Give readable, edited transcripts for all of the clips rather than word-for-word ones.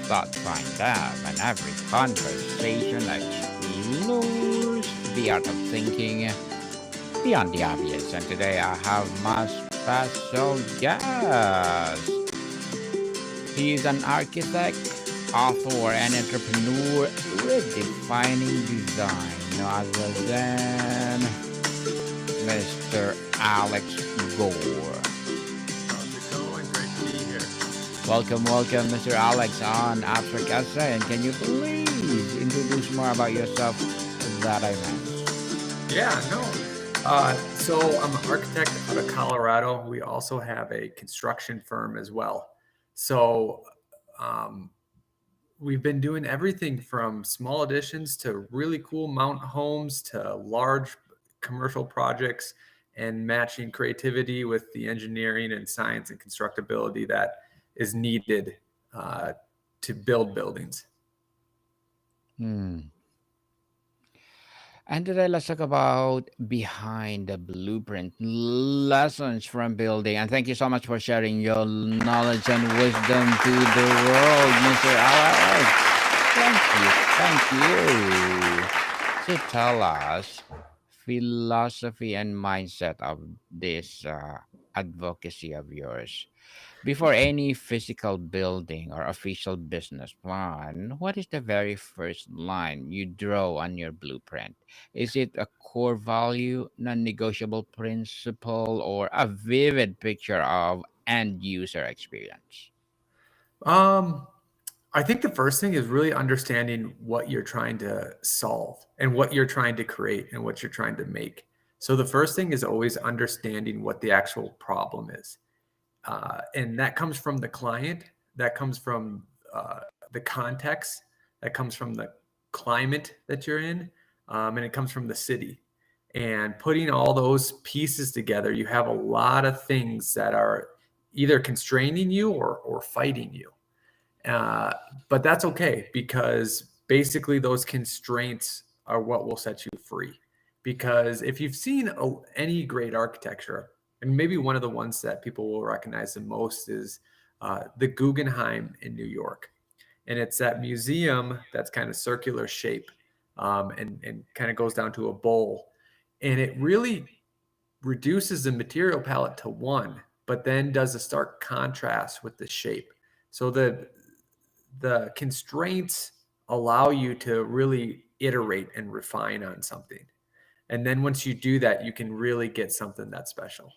thought find out, and every conversation explores the art of thinking beyond the obvious. And today I have my special guest. He is an architect, author, and entrepreneur redefining design, no other than Mr. Alex Gore. How's it going? Great to be here. Welcome, Mr. Alex on Abstract Essay. And can you please introduce more about yourself that I missed? Yeah, no. So I'm an architect out of Colorado. We also have a construction firm as well. So um, we've been doing everything from small additions to really cool mountain homes to large commercial projects and matching creativity with the engineering and science and constructability that is needed uh, to build buildings. Hmm. And today let's talk about behind the blueprint lessons from building. And thank you so much for sharing your knowledge and wisdom to the world, Mr. Alex. Thank you. So tell us philosophy and mindset of this advocacy of yours. Before any physical building or official business plan, what is the very first line you draw on your blueprint? Is it a core value, non negotiable principle, or a vivid picture of end user experience? Um, I think the first thing is really understanding what you're trying to solve and what you're trying to create and what you're trying to make. So the first thing is always understanding what the actual problem is. And that comes from the client, that comes from the context, that comes from the climate that you're in, and it comes from the city. And putting all those pieces together, you have a lot of things that are either constraining you or fighting you. Uh, but that's okay because basically those constraints are what will set you free. Because if you've seen any great architecture, and maybe one of the ones that people will recognize the most is the Guggenheim in New York. And it's that museum that's kind of circular shape and kind of goes down to a bowl. And it really reduces the material palette to one, but then does a stark contrast with the shape. So the constraints allow you to really iterate and refine on something. And then once you do that, you can really get something that's special.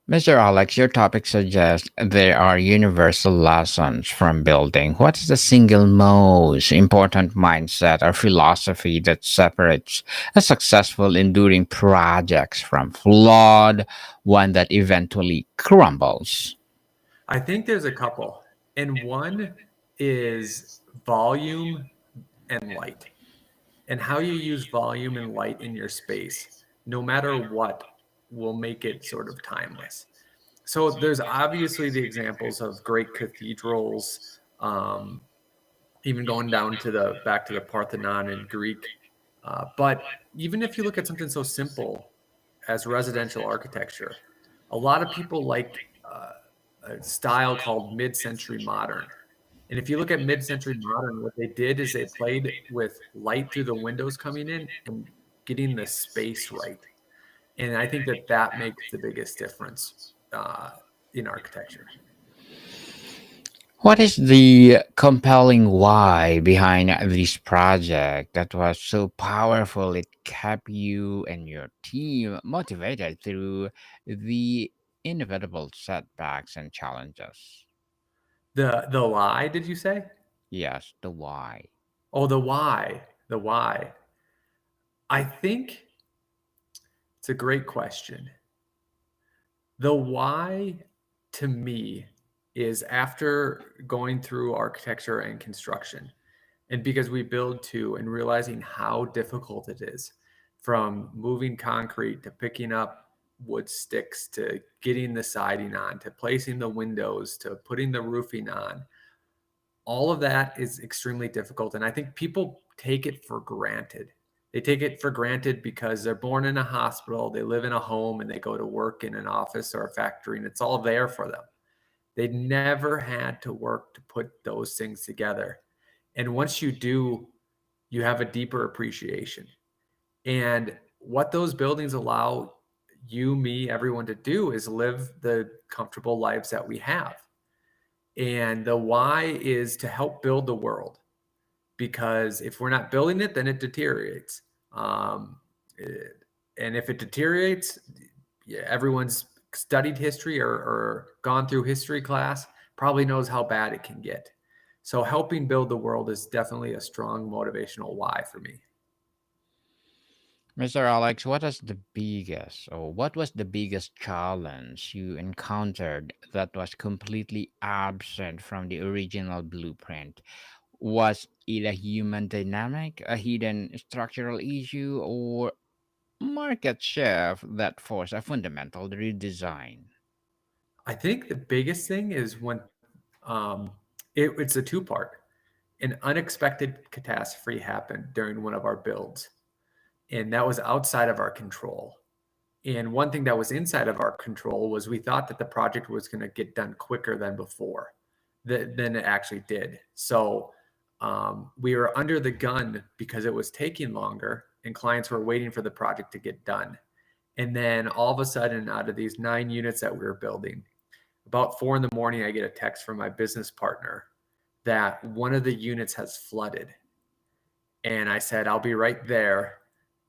Mr. Alex, your topic suggests there are universal lessons from building. What is the single most important mindset or philosophy that separates a successful, enduring projects from flawed one that eventually crumbles? I think there's a couple. And one is volume and light, and how you use volume and light in your space, no matter what, will make it sort of timeless. So there's obviously the examples of great cathedrals, um, even going down to the back to the Parthenon in Greek. But even if you look at something so simple as residential architecture, a lot of people like a style called mid-century modern. And if you look at mid-century modern, what they did is they played with light through the windows coming in and getting the space right. And I think that that makes the biggest difference in architecture. What is the compelling why behind this project that was so powerful it kept you and your team motivated through the inevitable setbacks and challenges? The lie, did you say? Yes, the why. Oh, the why. The why. I think it's a great question. The why to me is after going through architecture and construction, and because we build too, and realizing how difficult it is from moving concrete to picking up wood sticks to getting the siding on to placing the windows to putting the roofing on, all of that is extremely difficult. And I think people take it for granted. They take it for granted because they're born in a hospital, they live in a home, and they go to work in an office or a factory, and it's all there for them. They never had to work to put those things together. And once you do, you have a deeper appreciation. And what those buildings allow you, me, everyone to do is live the comfortable lives that we have. And the why is to help build the world, because if we're not building it, then it deteriorates. Um, it- and if it deteriorates, yeah, everyone's studied history or gone through history class probably knows how bad it can get. So helping build the world is definitely a strong motivational why for me. Mr. Alex, what was the biggest challenge you encountered that was completely absent from the original blueprint? Was it a human dynamic, a hidden structural issue, or market shift that forced a fundamental redesign? I think the biggest thing is when it's a two part. An unexpected catastrophe happened during one of our builds, and that was outside of our control. And one thing that was inside of our control was we thought that the project was going to get done quicker than before, than it actually did. So we were under the gun because it was taking longer, and clients were waiting for the project to get done. And then all of a sudden, out of these 9 units that we were building, about 4 in the morning, I get a text from my business partner that one of the units has flooded. And I said, I'll be right there.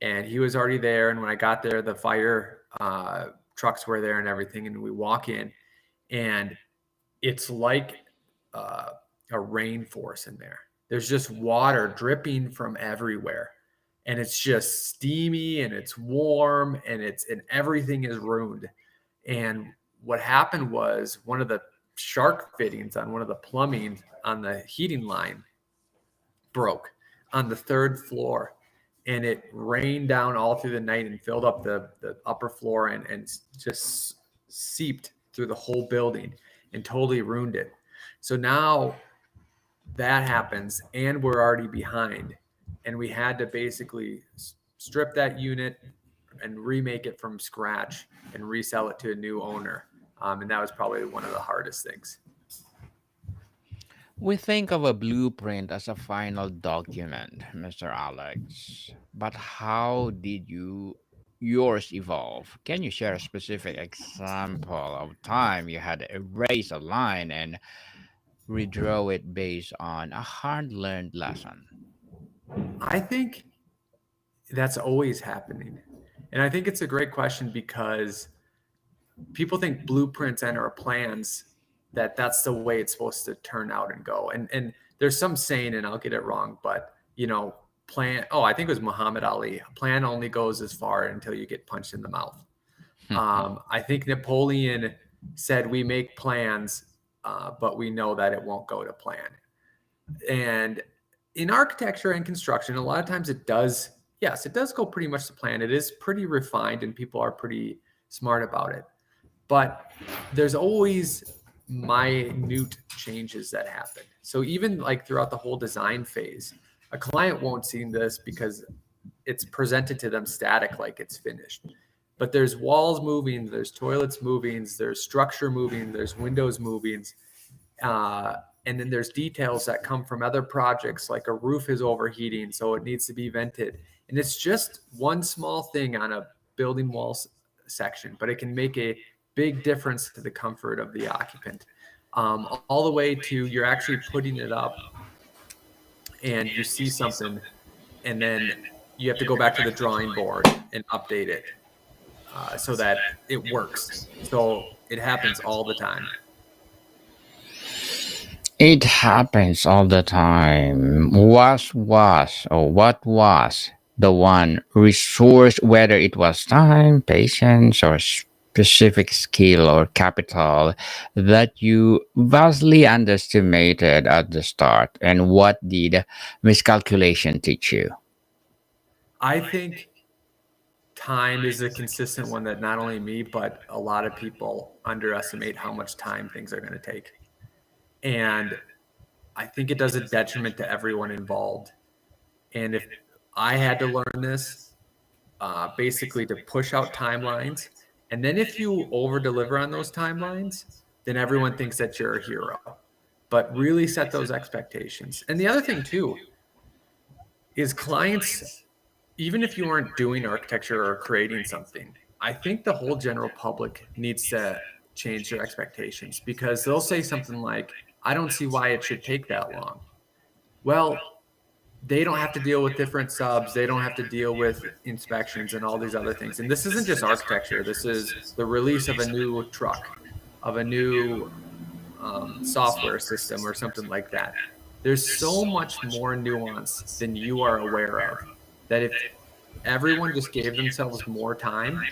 And he was already there. And when I got there, the fire trucks were there and everything. And we walk in, and it's like uh, a rainforest in there. There's just water dripping from everywhere. And it's just steamy and it's warm and everything is ruined. And what happened was one of the shark fittings on one of the plumbing on the heating line broke on the third floor, and it rained down all through the night and filled up the upper floor and just seeped through the whole building and totally ruined it. So now that happens and we're already behind, and we had to basically strip that unit and remake it from scratch and resell it to a new owner. And that was probably one of the hardest things. We think of a blueprint as a final document, Mr. Alex. But how did yours evolve? Can you share a specific example of time you had to erase a line and redraw it based on a hard-learned lesson? I think that's always happening. And I think it's a great question because people think blueprints and or plans that that's the way it's supposed to turn out and go. And there's some saying, and I'll get it wrong, but plan. Oh, I think it was Muhammad Ali. Plan only goes as far until you get punched in the mouth. I think Napoleon said we make plans, but we know that it won't go to plan. And in architecture and construction, a lot of times it does. Yes, it does go pretty much to plan. It is pretty refined, and people are pretty smart about it. But there's always minute changes that happen. So even like throughout the whole design phase, a client won't see this because it's presented to them static, like it's finished. But there's walls moving, there's toilets moving, there's structure moving, there's windows moving. Uh, and then there's details that come from other projects, like a roof is overheating, so it needs to be vented. And it's just one small thing on a building walls section, but it can make a big difference to the comfort of the occupant. All the way to you're actually putting it up and you see something, and then you have to go back to the drawing board and update it so that it works. So it happens all the time. It happens all the time. What was the one resource, whether it was time, patience, or specific skill or capital, that you vastly underestimated at the start? And what did miscalculation teach you? I think time is a consistent one that not only me, but a lot of people underestimate how much time things are going to take. And I think it does a detriment to everyone involved. And if I had to learn this, basically to push out timelines, and then if you over deliver on those timelines, then everyone thinks that you're a hero. But really set those expectations. And the other thing too is clients, even if you aren't doing architecture or creating something, I think the whole general public needs to change their expectations, because they'll say something like, I don't see why it should take that long. Well, they don't have to deal with different subs. They don't have to deal with inspections and all these other things. And this isn't just architecture. This is the release of a new truck, of a new software system or something like that. There's so much more nuance than you are aware of, that if everyone just gave themselves more time,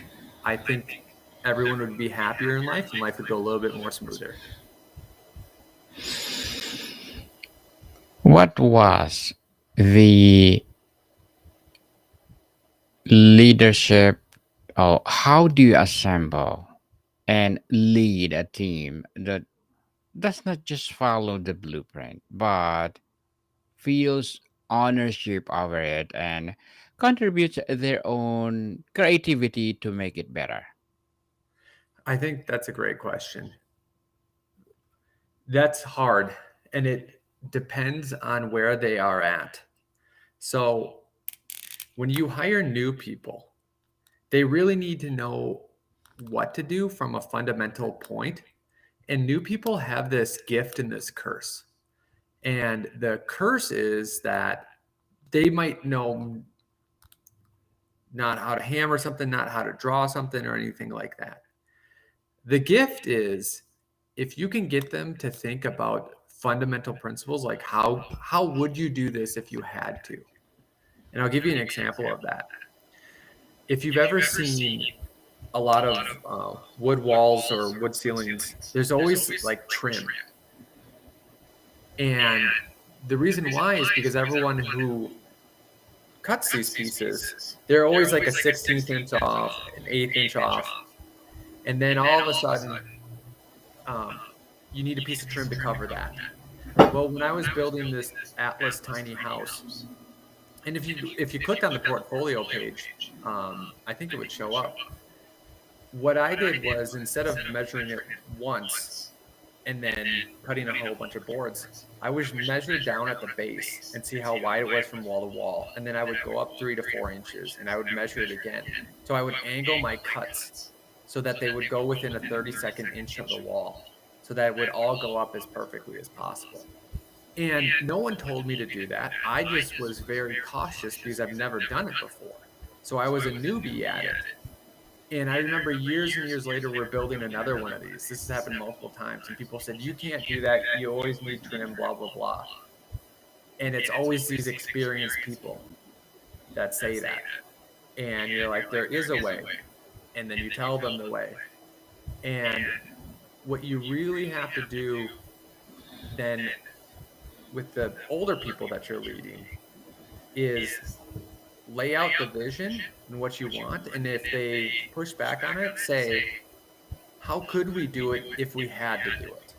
I think everyone would be happier in life and life would go a little bit more smoother. What was the leadership, or how do you assemble and lead a team that does not just follow the blueprint, but feels ownership over it and contributes their own creativity to make it better? I think that's a great question. That's hard, and it depends on where they are at. So when you hire new people, they really need to know what to do from a fundamental point. And new people have this gift and this curse. And the curse is that they might know not how to hammer something, not how to draw something, or anything like that. The gift is if you can get them to think about fundamental principles, like how would you do this if you had to? And I'll give you an example of that. If you've ever seen a lot of wood walls or wood ceilings, there's always like trim. And the reason why is because everyone who cuts these pieces, they're always like a 16th inch off, an eighth inch off. And then all of a sudden, um, you need a piece of trim to cover that. Well, when I was building this Atlas tiny house, and if you clicked on the portfolio page, I think it would show up. What I did was, instead of measuring it once and then cutting a whole bunch of boards, I would measure down at the base and see how wide it was from wall to wall. And then I would go up 3 to 4 inches and I would measure it again. So I would angle my cuts so that they would go within a 32nd inch of the wall, so that it would all go up as perfectly as possible. And no one told me to do that. I just was very cautious because I've never done it before. So I was a newbie at it. And I remember years and years later, we're building another one of these. This has happened multiple times. And people said, you can't do that. You always need trim, blah, blah, blah. And it's always these experienced people that say that. And you're like, there is a way. And then you tell them the way. And what you really have to do then with the older people that you're leading is lay out the vision and what you want. And if they push back on it, say, how could we do it if we had to do it?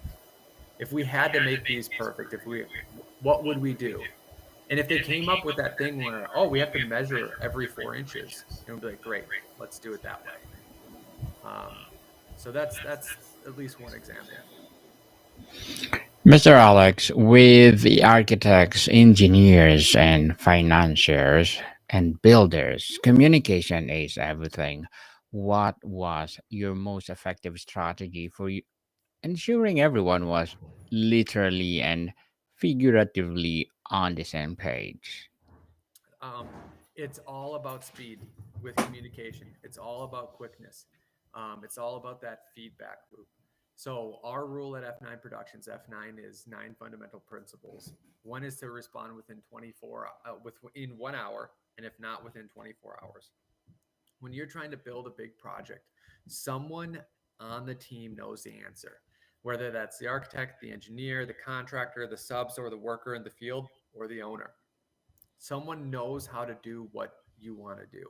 If we had to make these perfect, what would we do? And if they came up with that thing where, oh, we have to measure every 4 inches, it would be like, great, let's do it that way. So that's at least one example. Mr. Alex, with the architects, engineers, and financiers and builders, communication is everything. What was your most effective strategy for you ensuring everyone was literally and figuratively on the same page? Um, it's all about speed with communication. It's all about quickness. It's all about that feedback loop. So our rule at F9 Productions, F9 is 9 fundamental principles. One is to respond within within 1 hour, and if not within 24 hours. When you're trying to build a big project, someone on the team knows the answer, whether that's the architect, the engineer, the contractor, the subs, or the worker in the field, or the owner. Someone knows how to do what you want to do.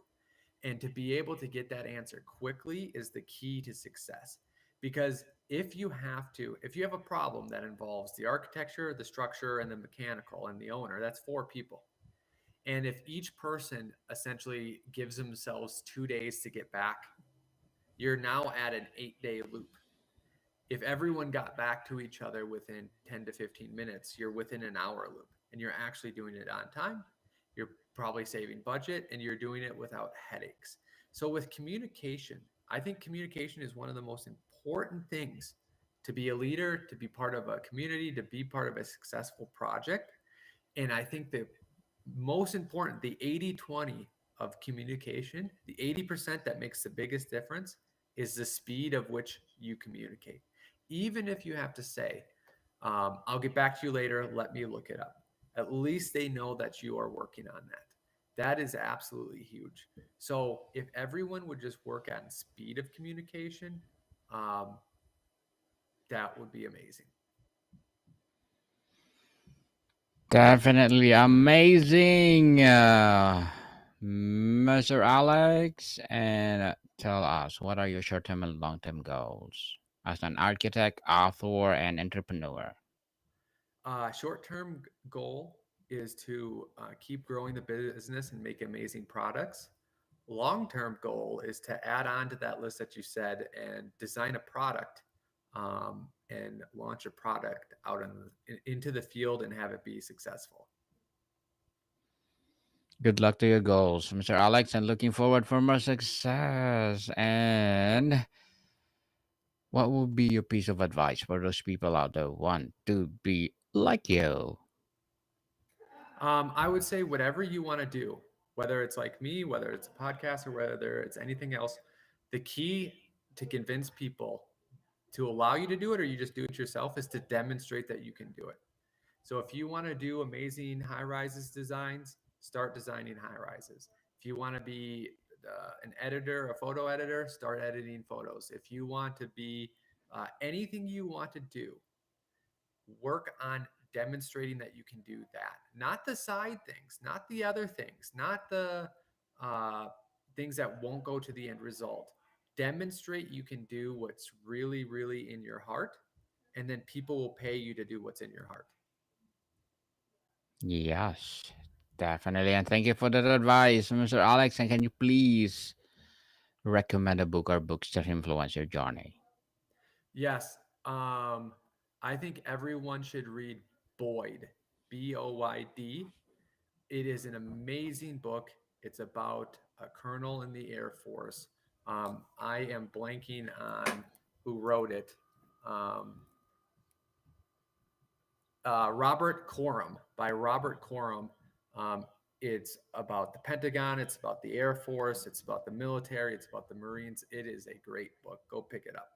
And to be able to get that answer quickly is the key to success. Because if you have a problem that involves the architecture, the structure, and the mechanical and the owner, that's 4 people. And if each person essentially gives themselves 2 days to get back, you're now at an 8-day loop. If everyone got back to each other within 10 to 15 minutes, you're within an hour loop and you're actually doing it on time. You're probably saving budget and you're doing it without headaches. So, with communication, I think communication is one of the most important things to be a leader, to be part of a community, to be part of a successful project. And I think the most important, the 80-20 of communication, the 80% that makes the biggest difference is the speed of which you communicate. Even if you have to say, I'll get back to you later, let me look it up. At least they know that you are working on that. That is absolutely huge. So if everyone would just work on speed of communication, um, that would be amazing. Definitely amazing, Mr. Alex. And tell us, what are your short term and long term goals as an architect, author, and entrepreneur? Short-term goal is to keep growing the business and make amazing products. Long-term goal is to add on to that list that you said and design a product and launch a product out into the field and have it be successful. Good luck to your goals, Mr. Alex, and looking forward for more success. And what would be your piece of advice for those people out there who want to be like you? I would say whatever you want to do, whether it's like me, whether it's a podcast, or whether it's anything else, the key to convince people to allow you to do it or you just do it yourself is to demonstrate that you can do it. So if you want to do amazing high rises designs, start designing high rises. If you want to be an editor, a photo editor, start editing photos. If you want to be anything you want to do, work on demonstrating that you can do that. Not the side things, not the other things, not the uh, things that won't go to the end result. Demonstrate you can do what's really, really in your heart, and then people will pay you to do what's in your heart. Yes, definitely. And thank you for that advice, Mr. Alex. And can you please recommend a book or books that influence your journey? Yes. I think everyone should read Boyd, Boyd. It is an amazing book. It's about a colonel in the Air Force. I am blanking on who wrote it. Um, Robert Coram, by Robert Coram. Um, it's about the Pentagon. It's about the Air Force. It's about the military. It's about the Marines. It is a great book. Go pick it up.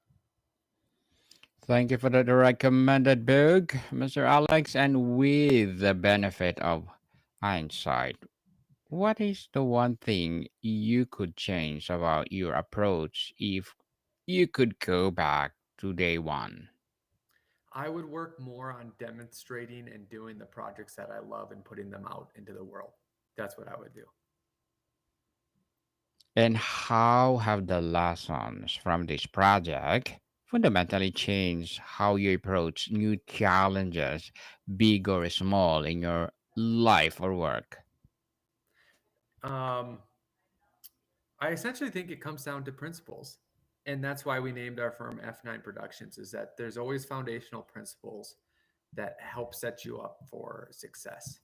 Thank you for the recommended book, Mr. Alex. And with the benefit of hindsight, what is the one thing you could change about your approach if you could go back to day one? I would work more on demonstrating and doing the projects that I love and putting them out into the world. That's what I would do. And how have the lessons from this project fundamentally changed how you approach new challenges, big or small, in your life or work? Um, I essentially think it comes down to principles. And that's why we named our firm F9 Productions, is that there's always foundational principles that help set you up for success.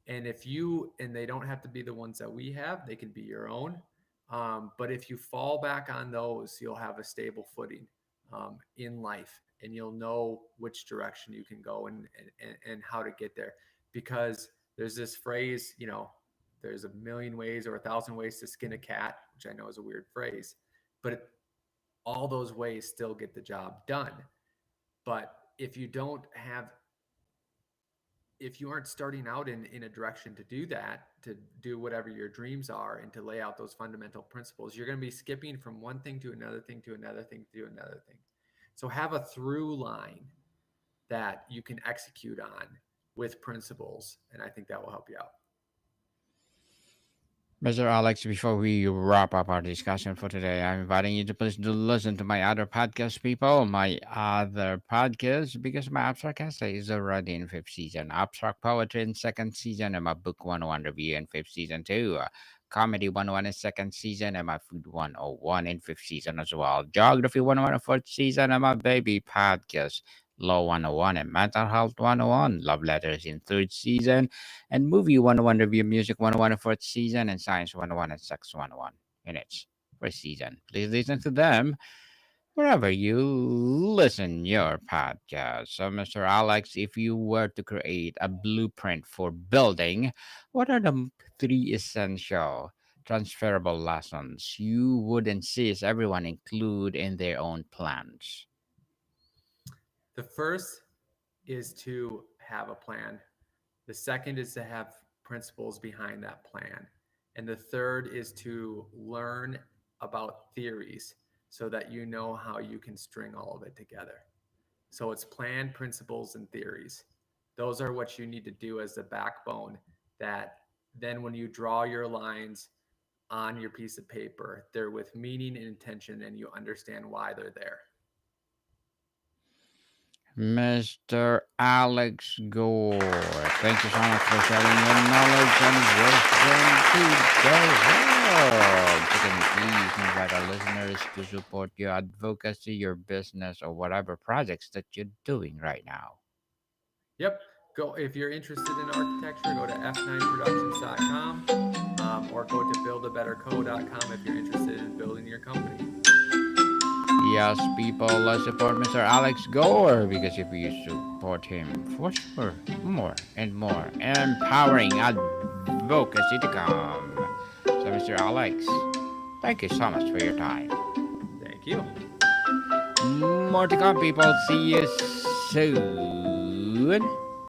And if you, and they don't have to be the ones that we have, they can be your own. But if you fall back on those, you'll have a stable footing in life and you'll know which direction you can go and how to get there. Because there's this phrase, there's a million ways or a thousand ways to skin a cat, which I know is a weird phrase, but all those ways still get the job done. But if you don't have, if you aren't starting out in a direction to do that, to do whatever your dreams are and to lay out those fundamental principles, you're going to be skipping from one thing to another thing to another thing to another thing. So have a through line that you can execute on with principles. And I think that will help you out. Mr. Alex, before we wrap up our discussion for today, I'm inviting you to please do listen to my other podcast, people. My other podcast, because my Abstract Essay is already in fifth season, Abstract Poetry in second season, and my Book 101 review in fifth season too. Comedy 101 in second season, and my Food 101 in fifth season as well. Geography 101 in fourth season, and my Baby podcast. Law 101 and Mental Health 101. Love Letters in third season, and Movie 101 Review Music 101 in fourth season, and Science 101 and Sex 101 in its first season. Please listen to them wherever you listen your podcast. So, Mr. Alex, if you were to create a blueprint for building, what are the three essential transferable lessons you would insist everyone include in their own plans? The first is to have a plan. The second is to have principles behind that plan. And the third is to learn about theories so that you know how you can string all of it together. So it's plan, principles, and theories. Those are what you need to do as the backbone that then when you draw your lines on your piece of paper, they're with meaning and intention and you understand why they're there. Mr. Alex Gore, thank you so much for sharing your knowledge and wisdom to the world. Can you please invite our listeners to support your advocacy, your business, or whatever projects that you're doing right now? Yep. Go if you're interested in architecture, go to f9productions.com or go to buildabetterco.com if you're interested in building your company. Yes, people, let's support Mr. Alex Gore because if you support him, for sure, more and more empowering advocacy to come. So, Mr. Alex, thank you so much for your time. Thank you. More to come, people. See you soon.